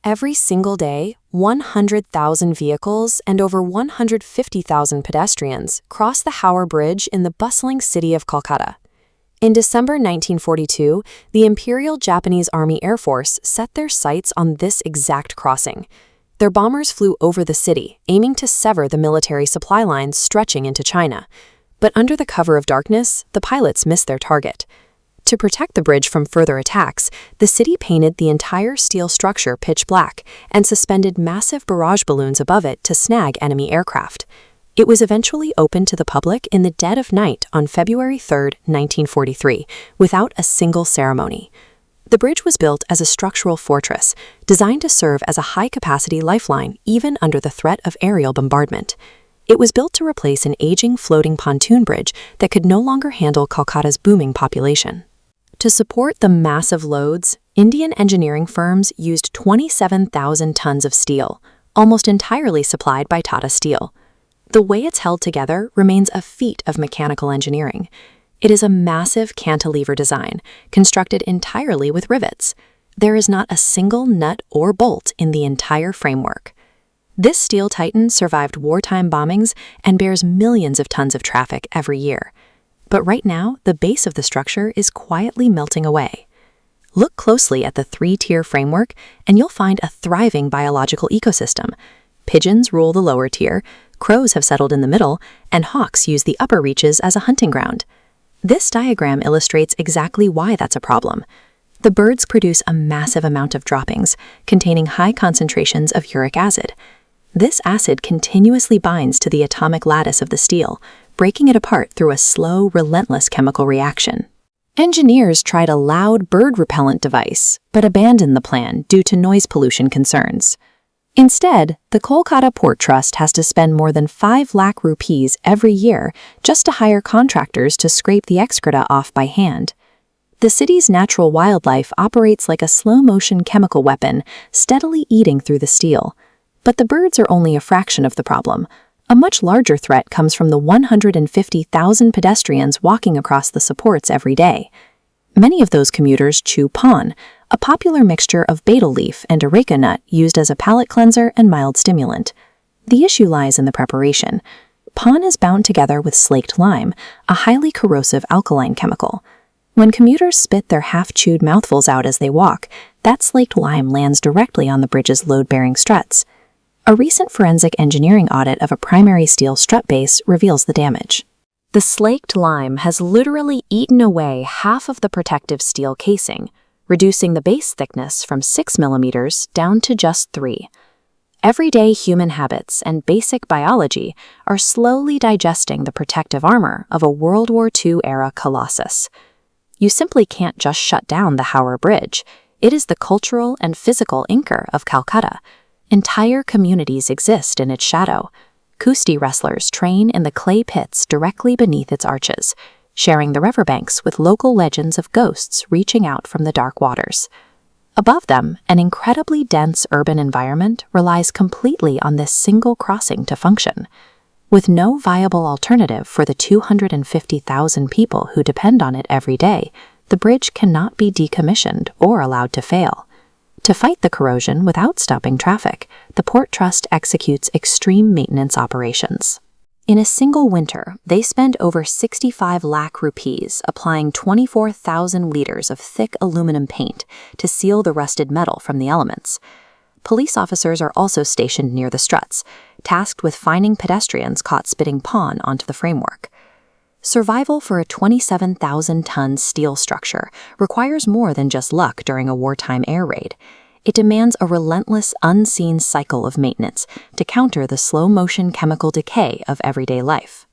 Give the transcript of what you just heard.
Every single day, 100,000 vehicles and over 150,000 pedestrians cross the Howrah Bridge in the bustling city of Kolkata. In December 1942, the Imperial Japanese Army Air Force set their sights on this exact crossing. Their bombers flew over the city, aiming to sever the military supply lines stretching into China. But under the cover of darkness, the pilots missed their target. To protect the bridge from further attacks, the city painted the entire steel structure pitch black and suspended massive barrage balloons above it to snag enemy aircraft. It was eventually opened to the public in the dead of night on February 3, 1943, without a single ceremony. The bridge was built as a structural fortress, designed to serve as a high-capacity lifeline even under the threat of aerial bombardment. It was built to replace an aging floating pontoon bridge that could no longer handle Kolkata's booming population. To support the massive loads, Indian engineering firms used 27,000 tons of steel, almost entirely supplied by Tata Steel. The way it's held together remains a feat of mechanical engineering. It is a massive cantilever design, constructed entirely with rivets. There is not a single nut or bolt in the entire framework. This steel titan survived wartime bombings and bears millions of tons of traffic every year. But right now, the base of the structure is quietly melting away. Look closely at the three-tier framework, and you'll find a thriving biological ecosystem. Pigeons rule the lower tier, crows have settled in the middle, and hawks use the upper reaches as a hunting ground. This diagram illustrates exactly why that's a problem. The birds produce a massive amount of droppings, containing high concentrations of uric acid. This acid continuously binds to the atomic lattice of the steel, breaking it apart through a slow, relentless chemical reaction. Engineers tried a loud bird repellent device, but abandoned the plan due to noise pollution concerns. Instead, the Kolkata Port Trust has to spend more than 5 lakh rupees every year just to hire contractors to scrape the excreta off by hand. The city's natural wildlife operates like a slow-motion chemical weapon, steadily eating through the steel. But the birds are only a fraction of the problem. A much larger threat comes from the 150,000 pedestrians walking across the supports every day. Many of those commuters chew pan, a popular mixture of betel leaf and areca nut used as a palate cleanser and mild stimulant. The issue lies in the preparation. Pan is bound together with slaked lime, a highly corrosive alkaline chemical. When commuters spit their half-chewed mouthfuls out as they walk, that slaked lime lands directly on the bridge's load-bearing struts. A recent forensic engineering audit of a primary steel strut base reveals the damage. The slaked lime has literally eaten away half of the protective steel casing, reducing the base thickness from 6 millimeters down to just 3. Everyday human habits and basic biology are slowly digesting the protective armor of a World War II-era colossus. You simply can't just shut down the Howrah Bridge. It is the cultural and physical anchor of Calcutta. Entire communities exist in its shadow. Kusti wrestlers train in the clay pits directly beneath its arches, sharing the riverbanks with local legends of ghosts reaching out from the dark waters. Above them, an incredibly dense urban environment relies completely on this single crossing to function. With no viable alternative for the 250,000 people who depend on it every day, the bridge cannot be decommissioned or allowed to fail. To fight the corrosion without stopping traffic, the Port Trust executes extreme maintenance operations. In a single winter, they spend over 65 lakh rupees applying 24,000 liters of thick aluminum paint to seal the rusted metal from the elements. Police officers are also stationed near the struts, tasked with finding pedestrians caught spitting pan onto the framework. Survival for a 27,000-ton steel structure requires more than just luck during a wartime air raid. It demands a relentless, unseen cycle of maintenance to counter the slow-motion chemical decay of everyday life.